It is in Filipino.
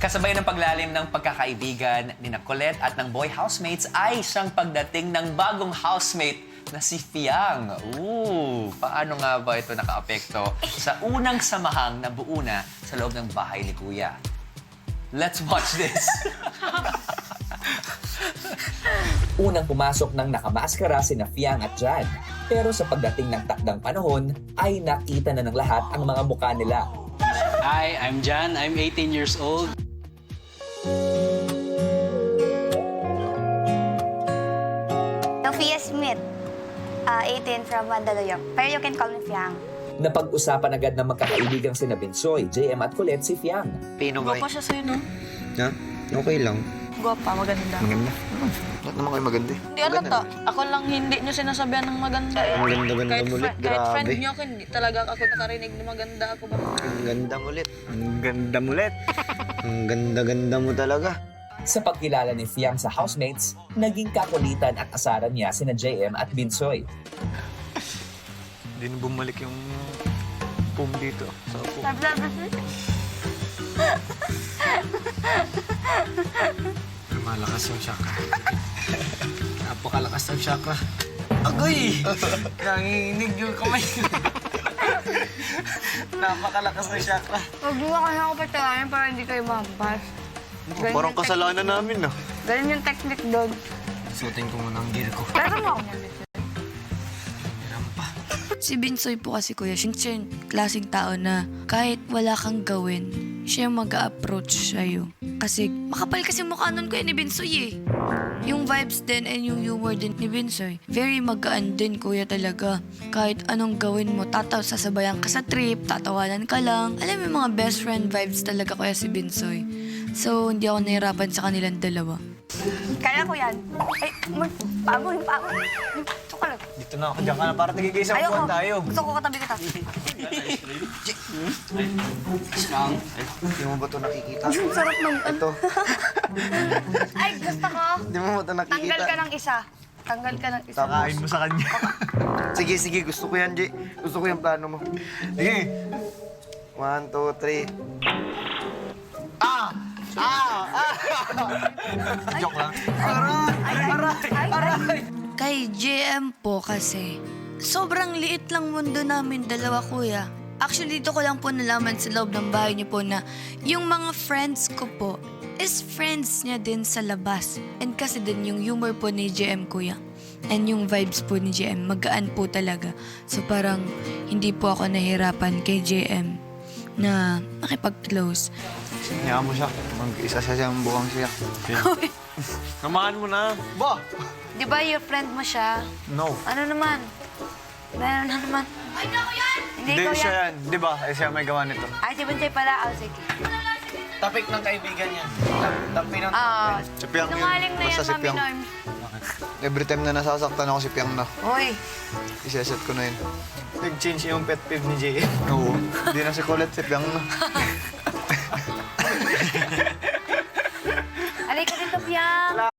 Kasabay ng paglalim ng pagkakaibigan ni Colette at ng boy housemates ay siyang pagdating ng bagong housemate na si Fiang. Paano nga ba ito nakaapekto sa unang samahang na buo na sa loob ng bahay ni Kuya? Let's watch this! Unang pumasok ng nakamaskara sina Fiang at Jan. Pero sa pagdating ng takdang panahon, ay nakita na ng lahat ang mga mukha nila. Hi, I'm Jan. I'm 18 years old. Sophia Smith, 18 from Mandaluyong. Pero you can call me Fiang. Napag-usapan agad ng magkakaibigang sina Binsoy, JM at Colette si Fiang. Pino ba? Gwapo siya sa'yo, no? Ha? Okay lang. Gwapa, maganda. Maganda. Lahat naman kayo maganda eh. Hindi alata. Ako lang hindi nyo sinasabihan ng maganda. Ang ganda-ganda mo ulit. Kahit friend Grabe. nyo ako, hindi talaga ako nakarinig na maganda ako ba? Ang ganda mo ulit. Ang ganda mo ulit. Ang ganda-ganda mo talaga. Sa pagkilala ni Fiang sa housemates, naging kakulitan at asaran niya sina JM at Binsoy. Hindi na bumalik yung pum dito. Sa upo. Malakas yung chakra. Napakalakas ng chakra. Agoy! Nanginginig yung kamay. Napakalakas ng chakra. Huwag mo kasi ako patalayan para hindi kayo mabas. Parang kasalanan namin, no? Ganun yung technique doon. Suotin ko muna ang gear ko. Pero mo ako niyan. Si Binsoy po kasi kuya, siya yung klaseng tao na kahit wala kang gawin, siya yung mag-a-approach sa'yo. Kasi makapal kasi mukha nun kuya ni Binsoy eh. Yung vibes din and yung humor din ni Binsoy, very magaan din kuya talaga. Kahit anong gawin mo, sasabayan ka sa trip, tatawanan ka lang. Alam mo yung mga best friend vibes talaga kuya si Binsoy. So, hindi ako nahirapan sa kanilang dalawa. Kaya ko yan. Ay, pagod. Ito ka lang. Dito na ako. Diyan ka na para nagigisa Ayoko. buwan tayo. Gusto ko katabi kita. Hindi mo ba ito nakikita? Ang sarap ng... Ito. Ay, gusto ko. Hindi mo ba ito nakikita? Tanggal ka ng isa. Tanggal ka ng isa. Kakain mo sa kanya. Sige. Gusto ko yan, Jay. Gusto ko yung plano mo. Sige. 1, 2, 3. Joke lang. Kay JM po kasi, sobrang liit lang mundo namin dalawa kuya. Actually, dito ko lang po nalaman sa loob ng bahay niyo po na yung mga friends ko po is friends niya din sa labas. And kasi din yung humor po ni JM kuya. And yung vibes po ni JM, magaan po talaga. So parang hindi po ako nahirapan kay JM na makipag-close. Hayaan mo siya. Mag-isa siya siyang buwang siya. Samahan mo na. Ba? Di ba yung friend mo siya? No. Ano naman? Meron na naman. Ay, ako yan! Hindi Hindi ko siya yan. yan. Di ba? Eh, siya may gawa nito. Ay, si Bunsoy pala. Oh, sige. Topic ng kaibigan yan. Topic ng... Ah, Si Piang yun. sinungaling na Basta yan, si Mami Piang. Norm. Every time na nasasaktan ako si Piang na. Uy, Iseset ko na yun. Nag-change yung pet peeve ni JM. Oo. Hindi na si Colette, si Piang na. alay ka dito, Piang.